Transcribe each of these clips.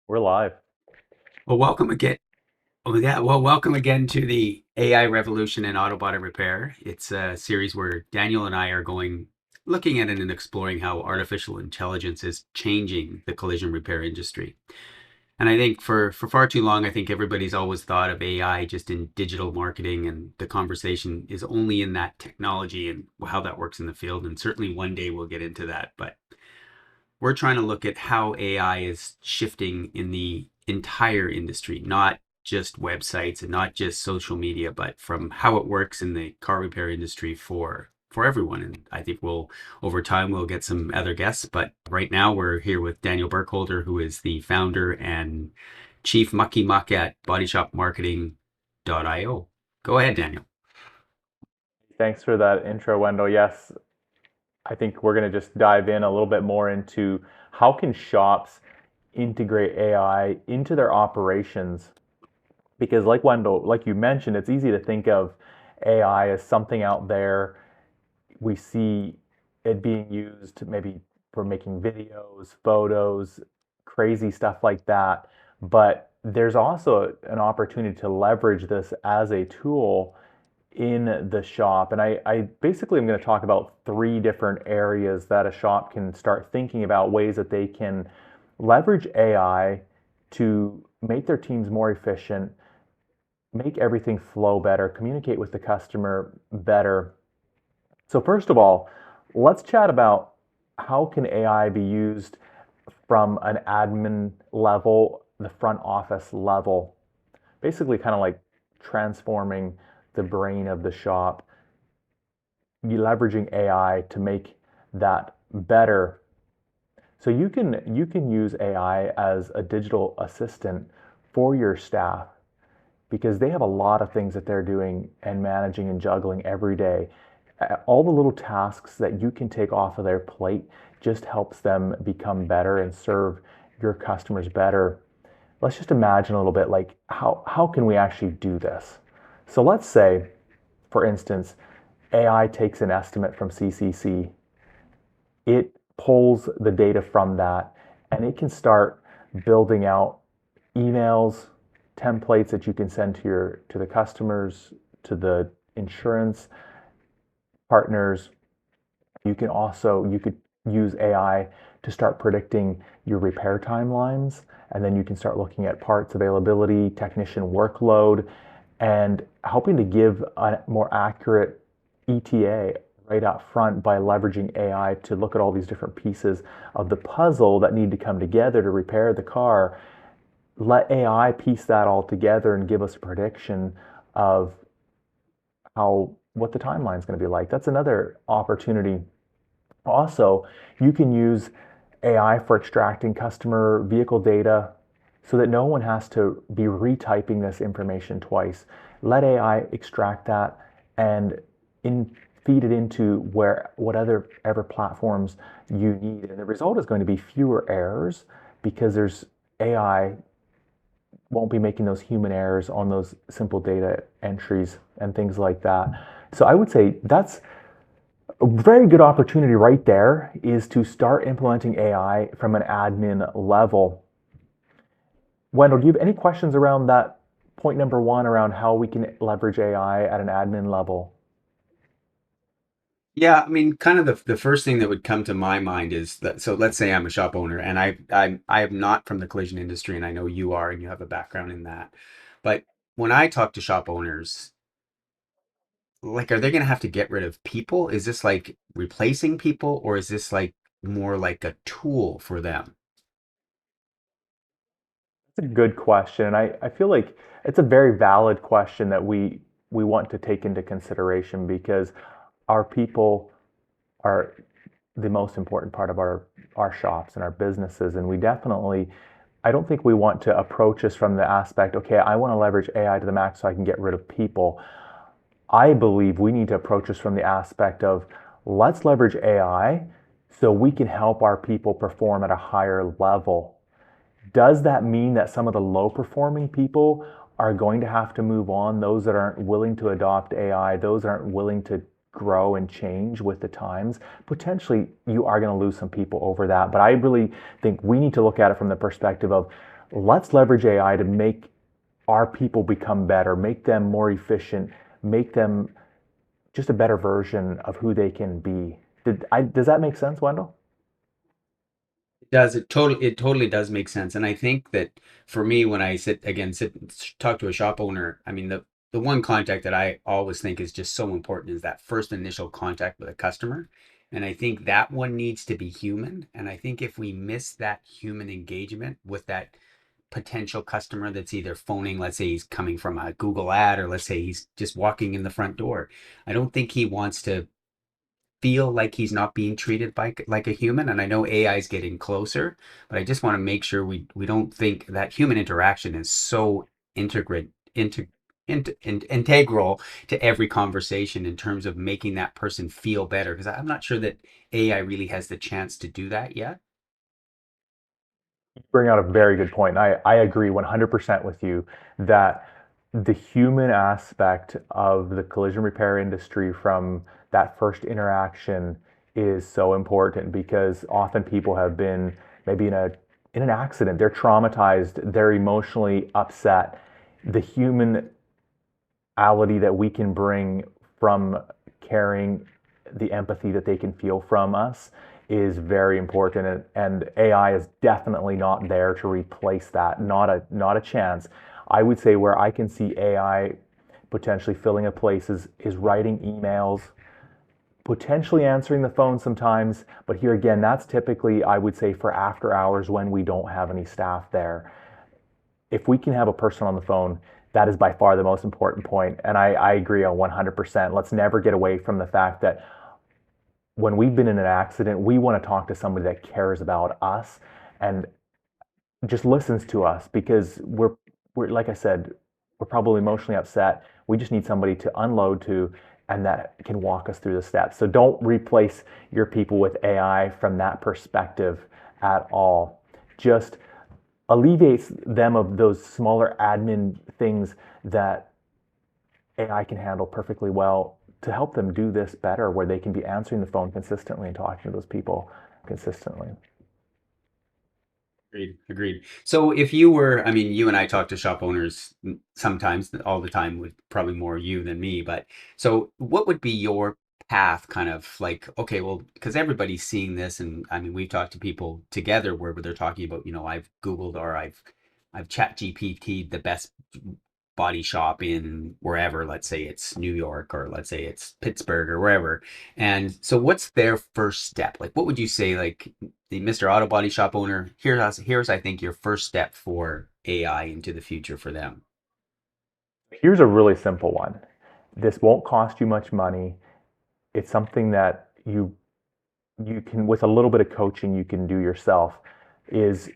We're live. Well, welcome again. Oh, yeah. Well, welcome again to the AI Revolution in Auto Body Repair. It's a series where Daniel and I are looking at it and exploring how artificial intelligence is changing the collision repair industry. And I think for far too long, I think everybody's always thought of AI just in digital marketing, and the conversation is only in that technology and how that works in the field. And certainly one day we'll get into that. But we're trying to look at how AI is shifting in the entire industry, not just websites and not just social media, but from how it works in the car repair industry for everyone. And I think over time we'll get some other guests, but right now we're here with Daniel Burkholder, who is the founder and chief mucky muck at bodyshopmarketing.io. Go ahead, Daniel. Thanks for that intro, Wendell. Yes, I think we're going to just dive in a little bit more into how can shops integrate AI into their operations? Because like Wendell, like you mentioned, it's easy to think of AI as something out there. We see it being used maybe for making videos, photos, crazy stuff like that. But there's also an opportunity to leverage this as a tool in the shop. And I basically am going to talk about three different areas that a shop can start thinking about ways that they can leverage AI to make their teams more efficient, make everything flow better, communicate with the customer better. So first of all, let's chat about how can AI be used from an admin level, the front office level, basically kind of like transforming the brain of the shop, you leveraging AI to make that better. So you can use AI as a digital assistant for your staff because they have a lot of things that they're doing and managing and juggling every day. All the little tasks that you can take off of their plate just helps them become better and serve your customers better. Let's just imagine a little bit like how can we actually do this? So let's say, for instance, AI takes an estimate from CCC. It pulls the data from that and it can start building out emails, templates that you can send to the customers, to the insurance partners. You could use AI to start predicting your repair timelines, and then you can start looking at parts availability, technician workload, and helping to give a more accurate ETA right up front by leveraging AI to look at all these different pieces of the puzzle that need to come together to repair the car. Let AI piece that all together and give us a prediction of how what the timeline is going to be like. That's another opportunity. Also, you can use AI for extracting customer vehicle data so that no one has to be retyping this information twice. Let AI extract that and in, feed it into whatever platforms you need. And the result is going to be fewer errors because there's AI won't be making those human errors on those simple data entries and things like that. So I would say that's a very good opportunity right there is to start implementing AI from an admin level. Wendell, do you have any questions around that point number one around how we can leverage AI at an admin level? Yeah, I mean, kind of the first thing that would come to my mind is that, so let's say I'm a shop owner and I am not from the collision industry, and I know you are and you have a background in that. But when I talk to shop owners, like, are they going to have to get rid of people? Is this like replacing people, or is this like more like a tool for them? That's a good question. And I feel like it's a very valid question that we want to take into consideration because our people are the most important part of our shops and our businesses. And we definitely, I don't think we want to approach this from the aspect, okay, I want to leverage AI to the max so I can get rid of people. I believe we need to approach this from the aspect of let's leverage AI so we can help our people perform at a higher level. Does that mean that some of the low performing people are going to have to move on? Those that aren't willing to adopt AI, those that aren't willing to grow and change with the times, potentially you are going to lose some people over that. But I really think we need to look at it from the perspective of Let's leverage AI to make our people become better, make them more efficient, make them just a better version of who they can be. Does that make sense, Wendell? It totally does make sense. And I think that for me, when I talk to a shop owner, I mean, the one contact that I always think is just so important is that first initial contact with a customer. And I think that one needs to be human. And I think if we miss that human engagement with that potential customer that's either phoning, let's say he's coming from a Google ad, or let's say he's just walking in the front door, I don't think he wants to feel like he's not being treated by like a human. And I know AI is getting closer, but I just want to make sure we don't think that human interaction is so integrate integral to every conversation in terms of making that person feel better. Because I'm not sure that AI really has the chance to do that yet. Bring out a very good point. I agree 100% with you that the human aspect of the collision repair industry from that first interaction is so important because often people have been maybe in an accident, they're traumatized, they're emotionally upset. The human that we can bring from carrying the empathy that they can feel from us is very important, and AI is definitely not there to replace that. Not a chance. I would say where I can see AI potentially filling a place is writing emails, potentially answering the phone sometimes, but here again, that's typically, I would say, for after hours when we don't have any staff there. If we can have a person on the phone, that is by far the most important point. And I agree on 100%. Let's never get away from the fact that when we've been in an accident, we want to talk to somebody that cares about us and just listens to us because we're like I said, we're probably emotionally upset. We just need somebody to unload to and that can walk us through the steps. So don't replace your people with AI from that perspective at all. Just alleviates them of those smaller admin things that AI can handle perfectly well to help them do this better, where they can be answering the phone consistently and talking to those people consistently. Agreed. Agreed. So if you were, I mean, you and I talk to shop owners sometimes, all the time, with probably more you than me, but so what would be your path kind of like, okay, well, because everybody's seeing this, and I mean, we've talked to people together where they're talking about, I've Googled or I've chat GPT'd the best body shop in wherever, let's say it's New York or let's say it's Pittsburgh or wherever. And so what's their first step? Like what would you say, like the Mr. Auto Body Shop owner, here's I think your first step for AI into the future for them. Here's a really simple one. This won't cost you much money. It's something that you can, with a little bit of coaching, you can do yourself. Is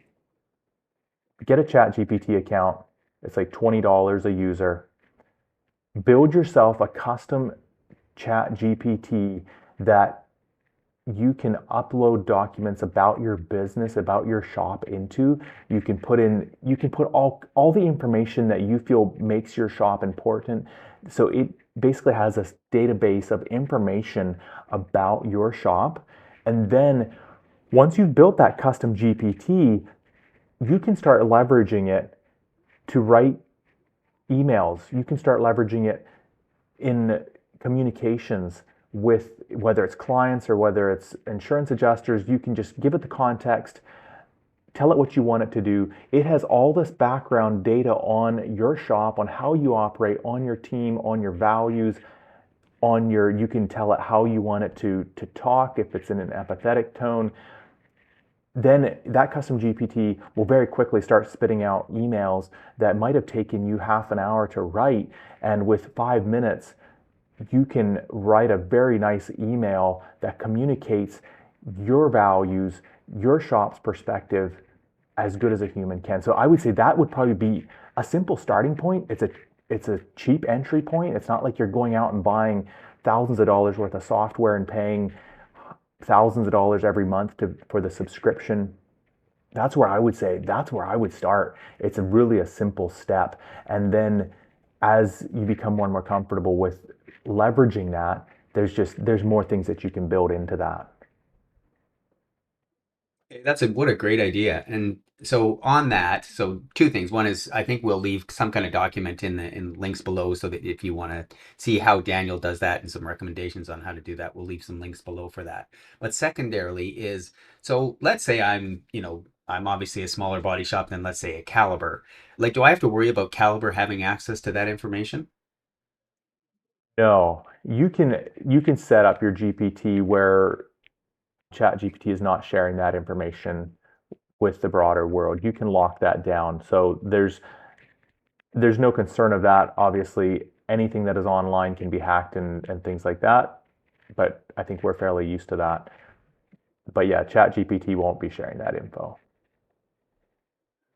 get a Chat GPT account. It's like $20 a user. Build yourself a custom Chat GPT that you can upload documents about your business, about your shop into. You can put all the information that you feel makes your shop important. So it basically has a database of information about your shop. And then once you've built that custom GPT, you can start leveraging it to write emails. You can start leveraging it in communications with whether it's clients or whether it's insurance adjusters. You can just give it the context, tell it what you want it to do. It has all this background data on your shop, on how you operate, on your team, on your values, you can tell it how you want it to talk, if it's in an empathetic tone. Then that custom GPT will very quickly start spitting out emails that might have taken you half an hour to write. And with 5 minutes, you can write a very nice email that communicates your values, your shop's perspective as good as a human can. So I would say that would probably be a simple starting point. It's a cheap entry point. It's not like you're going out and buying thousands of dollars worth of software and paying thousands of dollars every month for the subscription. That's where I would say that's where I would start. It's really a simple step. And then as you become more and more comfortable with leveraging that, there's more things that you can build into that. That's a what a great idea. And so on that, so two things. One is I think we'll leave some kind of document in the in links below so that if you want to see how Daniel does that and some recommendations on how to do that, we'll leave some links below for that. But secondarily is so let's say I'm obviously a smaller body shop than let's say a Caliber. Like, do I have to worry about Caliber having access to that information? No, you can set up your GPT where Chat GPT is not sharing that information with the broader world. You can lock that down. So there's no concern of that. Obviously, anything that is online can be hacked and things like that. But I think we're fairly used to that. But yeah, Chat GPT won't be sharing that info.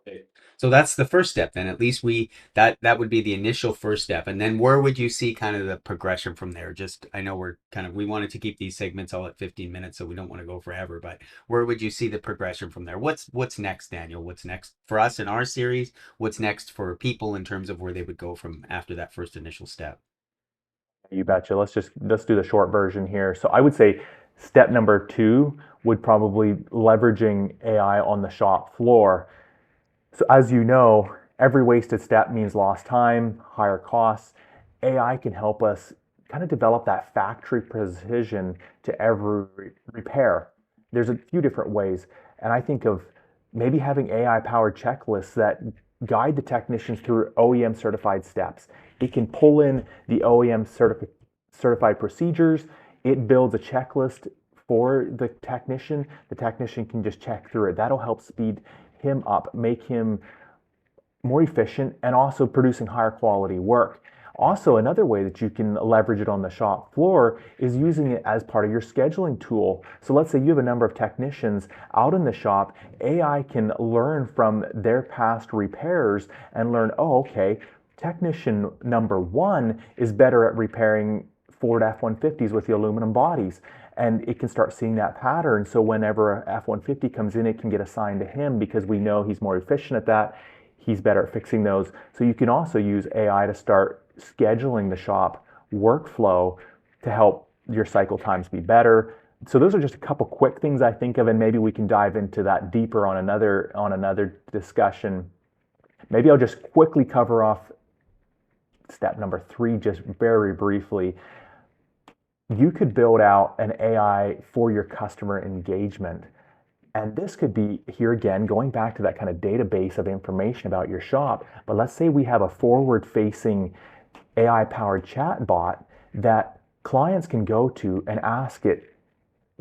Okay. So that's the first step then. At least we that would be the initial first step. And then where would you see kind of the progression from there? Just I know we're kind of we wanted to keep these segments all at 15 minutes, so we don't want to go forever, but where would you see the progression from there? What's next, Daniel? What's next for us in our series? What's next for people in terms of where they would go from after that first initial step? You betcha. Let's do the short version here. So I would say step number two would probably leveraging AI on the shop floor. So as you know, every wasted step means lost time, higher costs. AI can help us kind of develop that factory precision to every repair. There's a few different ways, and I think of maybe having AI powered checklists that guide the technicians through OEM certified steps. It can pull in the OEM certified procedures. It builds a checklist for the technician. The technician can just check through it. That'll help speed him up, make him more efficient, and also producing higher quality work. Also, another way that you can leverage it on the shop floor is using it as part of your scheduling tool. So let's say you have a number of technicians out in the shop, AI can learn from their past repairs and learn, oh, okay, technician number one is better at repairing Ford F-150s with the aluminum bodies. And it can start seeing that pattern. So whenever a F-150 comes in, it can get assigned to him because we know he's more efficient at that. He's better at fixing those. So you can also use AI to start scheduling the shop workflow to help your cycle times be better. So those are just a couple quick things I think of, and maybe we can dive into that deeper on another discussion. Maybe I'll just quickly cover off step number three, just very briefly. You could build out an AI for your customer engagement. And this could be, here again, going back to that kind of database of information about your shop. But let's say we have a forward facing AI powered chat bot that clients can go to and ask it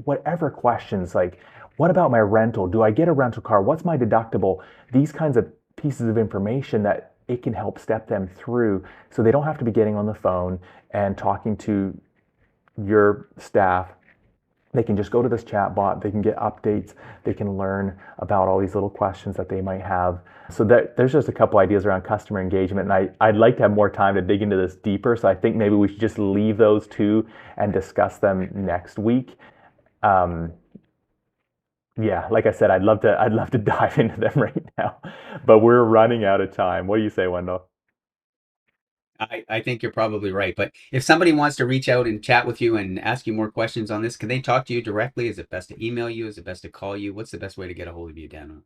whatever questions like, what about my rental? Do I get a rental car? What's my deductible? These kinds of pieces of information that it can help step them through so they don't have to be getting on the phone and talking to your staff. They can just go to this chat bot, they can get updates, they can learn about all these little questions that they might have. So there's just a couple ideas around customer engagement, and I'd like to have more time to dig into this deeper. So I think maybe we should just leave those two and discuss them next week. Um, yeah, like I said, I'd love to dive into them right now, but we're running out of time. What do you say, Wendell? I think you're probably right. But if somebody wants to reach out and chat with you and ask you more questions on this, can they talk to you directly? Is it best to email you? Is it best to call you? What's the best way to get a hold of you, Daniel?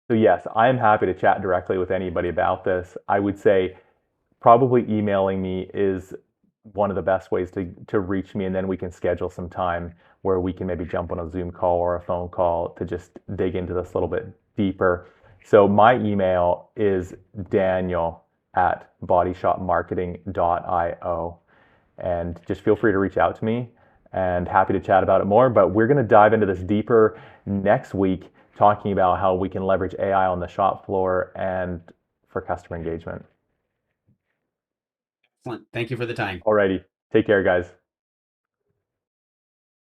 So yes, I'm happy to chat directly with anybody about this. I would say probably emailing me is one of the best ways to reach me, and then we can schedule some time where we can maybe jump on a Zoom call or a phone call to just dig into this a little bit deeper. So my email is daniel@bodyshopmarketing.io, and just feel free to reach out to me and happy to chat about it more. But we're going to dive into this deeper next week, talking about how we can leverage AI on the shop floor and for customer engagement. Excellent. Thank you for the time. Alrighty. Take care, guys.